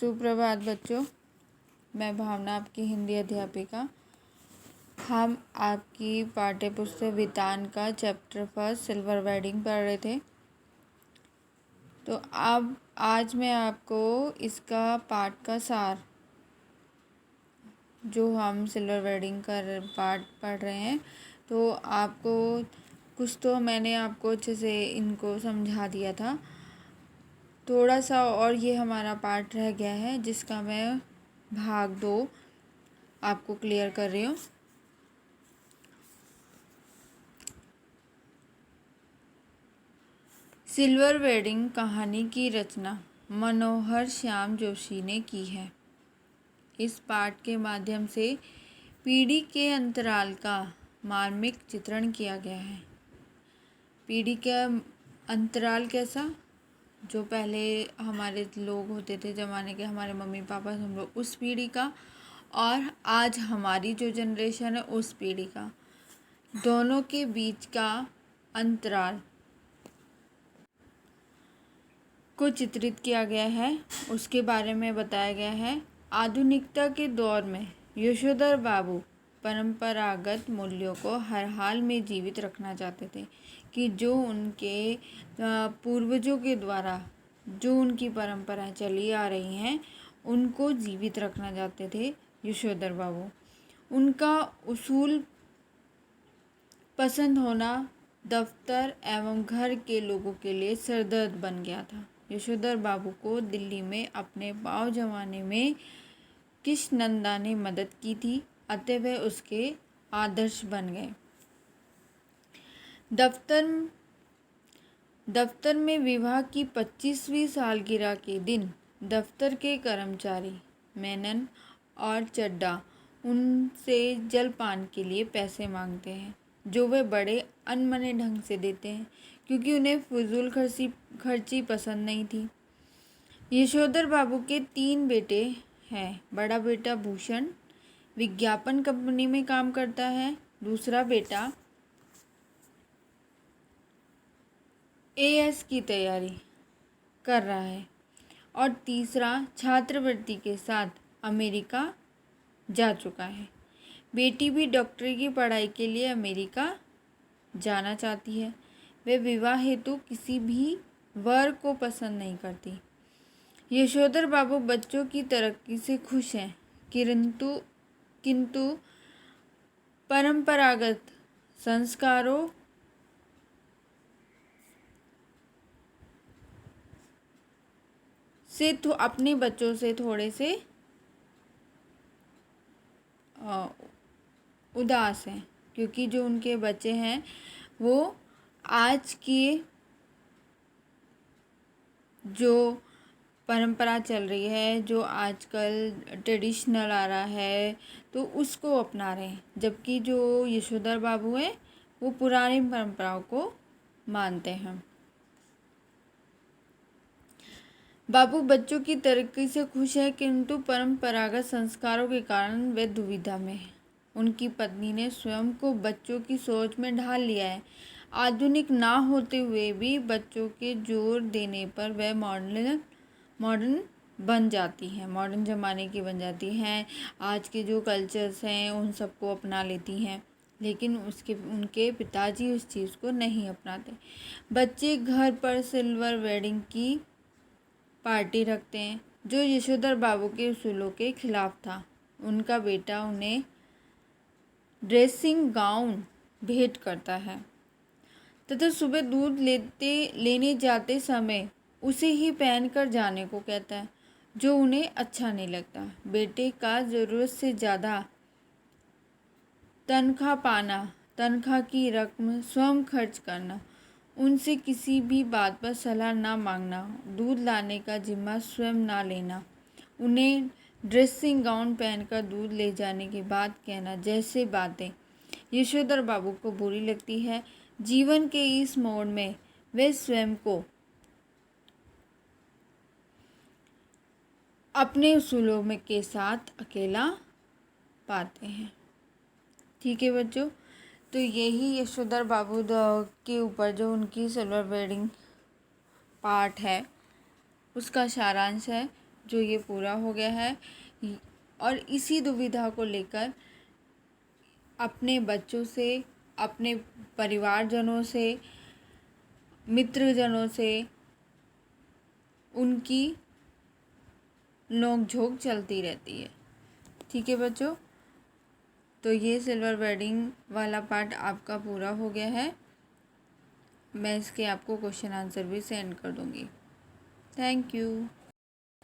सुप्रभात बच्चों, मैं भावना आपकी हिंदी अध्यापिका। हम आपकी पाठ्य पुस्तक वितान का चैप्टर फर्स्ट सिल्वर वेडिंग पढ़ रहे थे। तो अब आज मैं आपको इसका पाठ का सार, जो हम सिल्वर वेडिंग का पाठ पढ़ रहे हैं, तो आपको कुछ तो मैंने आपको अच्छे से इनको समझा दिया था। थोड़ा सा और ये हमारा पार्ट रह गया है, जिसका मैं भाग 2 आपको क्लियर कर रही हूँ। सिल्वर वेडिंग कहानी की रचना मनोहर श्याम जोशी ने की है। इस पाठ के माध्यम से पीढ़ी के अंतराल का मार्मिक चित्रण किया गया है। पीढ़ी का अंतराल कैसा? जो पहले हमारे लोग होते थे ज़माने के, हमारे मम्मी पापा, हम लोग, उस पीढ़ी का, और आज हमारी जो जनरेशन है उस पीढ़ी का, दोनों के बीच का अंतराल को चित्रित किया गया है। उसके बारे में बताया गया है। आधुनिकता के दौर में यशोधर बाबू परंपरागत मूल्यों को हर हाल में जीवित रखना चाहते थे, कि जो उनके पूर्वजों के द्वारा जो उनकी परंपराएं चली आ रही हैं, उनको जीवित रखना चाहते थे यशोधर बाबू। उनका उसूल पसंद होना दफ्तर एवं घर के लोगों के लिए सरदर्द बन गया था। यशोधर बाबू को दिल्ली में अपने पाँव जमाने में कृष्णनंदा ने मदद की थी, अतः वह उसके आदर्श बन गए। दफ्तर में विवाह की 25वीं सालगिरह के दिन दफ्तर के कर्मचारी मेनन और चड्डा उनसे जलपान के लिए पैसे मांगते हैं, जो वे बड़े अनमने ढंग से देते हैं, क्योंकि उन्हें फजूल खर्ची पसंद नहीं थी। यशोधर बाबू के 3 बेटे हैं। बड़ा बेटा भूषण विज्ञापन कंपनी में काम करता है, दूसरा बेटा AS की तैयारी कर रहा है, और तीसरा छात्रवृत्ति के साथ अमेरिका जा चुका है। बेटी भी डॉक्टरी की पढ़ाई के लिए अमेरिका जाना चाहती है। वे विवाह हेतु किसी भी वर को पसंद नहीं करती। यशोधर बाबू बच्चों की तरक्की से खुश हैं, किंतु परंपरागत संस्कारों से अपने बच्चों से थोड़े से उदास हैं, क्योंकि जो उनके बच्चे हैं वो आज की जो परंपरा चल रही है, जो आजकल ट्रेडिशनल आ रहा है, तो उसको अपना रहे हैं, जबकि जो यशोधर बाबू हैं वो पुरानी परंपराओं को मानते हैं। बाबू बच्चों की तरक्की से खुश है, किंतु परंपरागत संस्कारों के कारण वे दुविधा में हैं। उनकी पत्नी ने स्वयं को बच्चों की सोच में ढाल लिया है। आधुनिक ना होते हुए भी बच्चों के जोर देने पर वह मॉडर्न बन जाती हैं, मॉडर्न ज़माने की बन जाती हैं। आज के जो कल्चर्स हैं उन सबको अपना लेती हैं, लेकिन उनके पिताजी उस चीज़ को नहीं अपनाते। बच्चे घर पर सिल्वर वेडिंग की पार्टी रखते हैं, जो यशोधर बाबू के उसूलों के खिलाफ था। उनका बेटा उन्हें ड्रेसिंग गाउन भेंट करता है तथा सुबह दूध लेने जाते समय उसे ही पहनकर जाने को कहता है, जो उन्हें अच्छा नहीं लगता। बेटे का ज़रूरत से ज़्यादा तनख्वाह पाना, तनख्वाह की रकम स्वयं खर्च करना, उनसे किसी भी बात पर सलाह ना मांगना, दूध लाने का जिम्मा स्वयं ना लेना, उन्हें ड्रेसिंग गाउन पहनकर दूध ले जाने के बाद कहना, जैसे बातें यशोधर बाबू को बुरी लगती है। जीवन के इस मोड़ में वे स्वयं को अपने उसूलों में के साथ अकेला पाते हैं। ठीक है बच्चों, तो यही यशोधर बाबू के ऊपर जो उनकी सिल्वर वेडिंग पार्ट है उसका सारांश है, जो ये पूरा हो गया है। और इसी दुविधा को लेकर अपने बच्चों से, अपने परिवारजनों से, मित्रजनों से उनकी नोक-झोंक चलती रहती है। ठीक है बच्चों, तो ये सिल्वर वेडिंग वाला पार्ट आपका पूरा हो गया है। मैं इसके आपको क्वेश्चन आंसर भी सेंड कर दूँगी। Thank you.